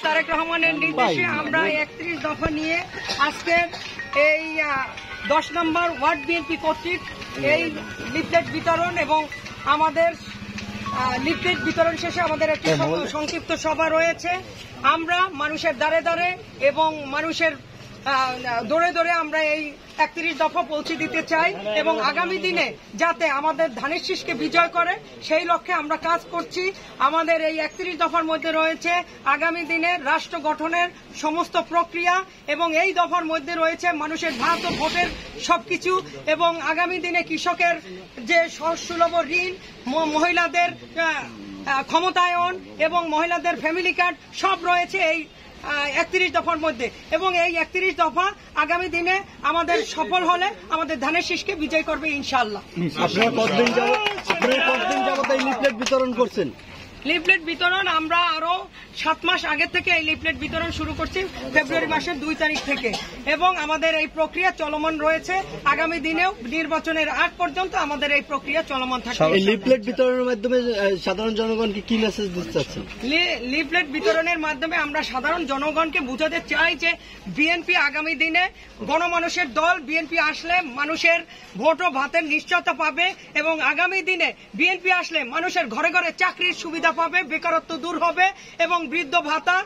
তারেক রহমানের নির্দেশে আমরা ৩১ দফা নিয়ে আজকের এই ১০ নম্বর ওয়ার্ড বিএনপি কর্তৃক এই লিফলেট বিতরণ এবং আমাদের লিফলেট বিতরণ শেষে আমাদের একটি সংক্ষিপ্ত সভা রয়েছে। আমরা মানুষের দ্বারে দ্বারে এবং মানুষের দৌড়ে দৌড়ে আমরা এই ৩১ দফা পৌঁছে দিতে চাই এবং আগামী দিনে যাতে আমাদের ধানের শীষকে বিজয় করে সেই লক্ষ্যে আমরা কাজ করছি। আমাদের এই ৩১ দফার মধ্যে রয়েছে আগামী দিনে রাষ্ট্র গঠনের সমস্ত প্রক্রিয়া এবং এই দফার মধ্যে রয়েছে মানুষের ভাত ও ভোটের সবকিছু এবং আগামী দিনে কৃষকের যে সহজসুলভ ঋণ, মহিলাদের ক্ষমতায়ন এবং মহিলাদের ফ্যামিলি কার্ড সব রয়েছে এই ৩১ দফার মধ্যে এবং এই ৩১ দফা আগামী দিনে আমাদের সফল হলে আমাদের ধানের শীষকে বিজয় করবে ইনশাআল্লাহ। আপনারা কতদিন যাবত এই লিফলেট বিতরণ করছেন? লিফলেট বিতরণ আমরা আরো 7 মাস আগে থেকে এই লিফলেট বিতরণ শুরু করছি, ফেব্রুয়ারি মাসের 2 তারিখ থেকে এবং আমাদের এই প্রক্রিয়া চলমান রয়েছে। আগামী দিনেও নির্বাচনের আগ পর্যন্ত আমাদের এই প্রক্রিয়া চলমান থাকবে। এই লিফলেট বিতরণের মাধ্যমে সাধারণ জনগণকে কি মেসেজ দিতে চাচ্ছেন? লিফলেট বিতরণের মাধ্যমে আমরা সাধারণ জনগণকে বোঝাতে চাই যে বিএনপি আগামী দিনে গণমানুষের দল। বিএনপি আসলে মানুষের ভোট ও ভাতের নিশ্চয়তা পাবে এবং আগামী দিনে বিএনপি আসলে মানুষের ঘরে ঘরে চাকরির সুবিধা পাবে, বেকারত্ব দূর হবে এবং বৃদ্ধ ভাতা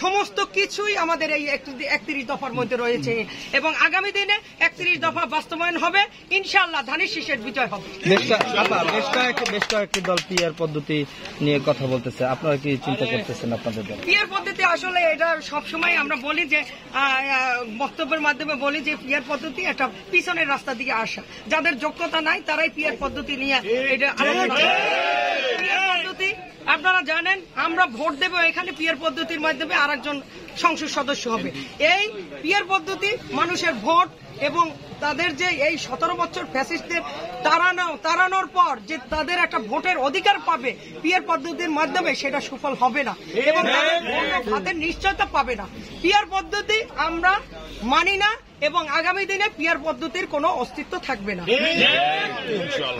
সমস্ত কিছুই আমাদের এই ৩১ দফার মধ্যে রয়েছে এবং আগামী দিনে ৩১ দফা বাস্তবায়ন হবে ইনশাআল্লাহ, ধানের শীষের বিজয় হবে। বেশ কয়েকটি দল পিআর পদ্ধতি নিয়ে কথা বলতেছে, আপনারা কি চিন্তা করতেছেন আপনাদের দল? পিআর পদ্ধতি আসলে এটা সবসময় আমরা বলি যে বক্তব্যের মাধ্যমে বলি যে পিআর পদ্ধতি একটা পিছনের রাস্তা দিকে আসা, যাদের যোগ্যতা নাই তারাই পিআর পদ্ধতি নিয়ে এটা পদ্ধতি। আপনারা জানেন আমরা ভোট দেব, এখানে পিআর পদ্ধতির মাধ্যমে আরেকজন সংসদ সদস্য হবে। এই পিআর পদ্ধতি মানুষের ভোট এবং তাদের যে এই 17 বছর ফ্যাসিস্টদের তাড়ানোর পর যে তাদের একটা ভোটের অধিকার পাবে পিআর পদ্ধতির মাধ্যমে, সেটা সুফল হবে না এবং তাদের ভোট ও ভাতের নিশ্চয়তা পাবে না। পিআর পদ্ধতি আমরা মানি না এবং আগামী দিনে পিআর পদ্ধতির কোনো অস্তিত্ব থাকবে না।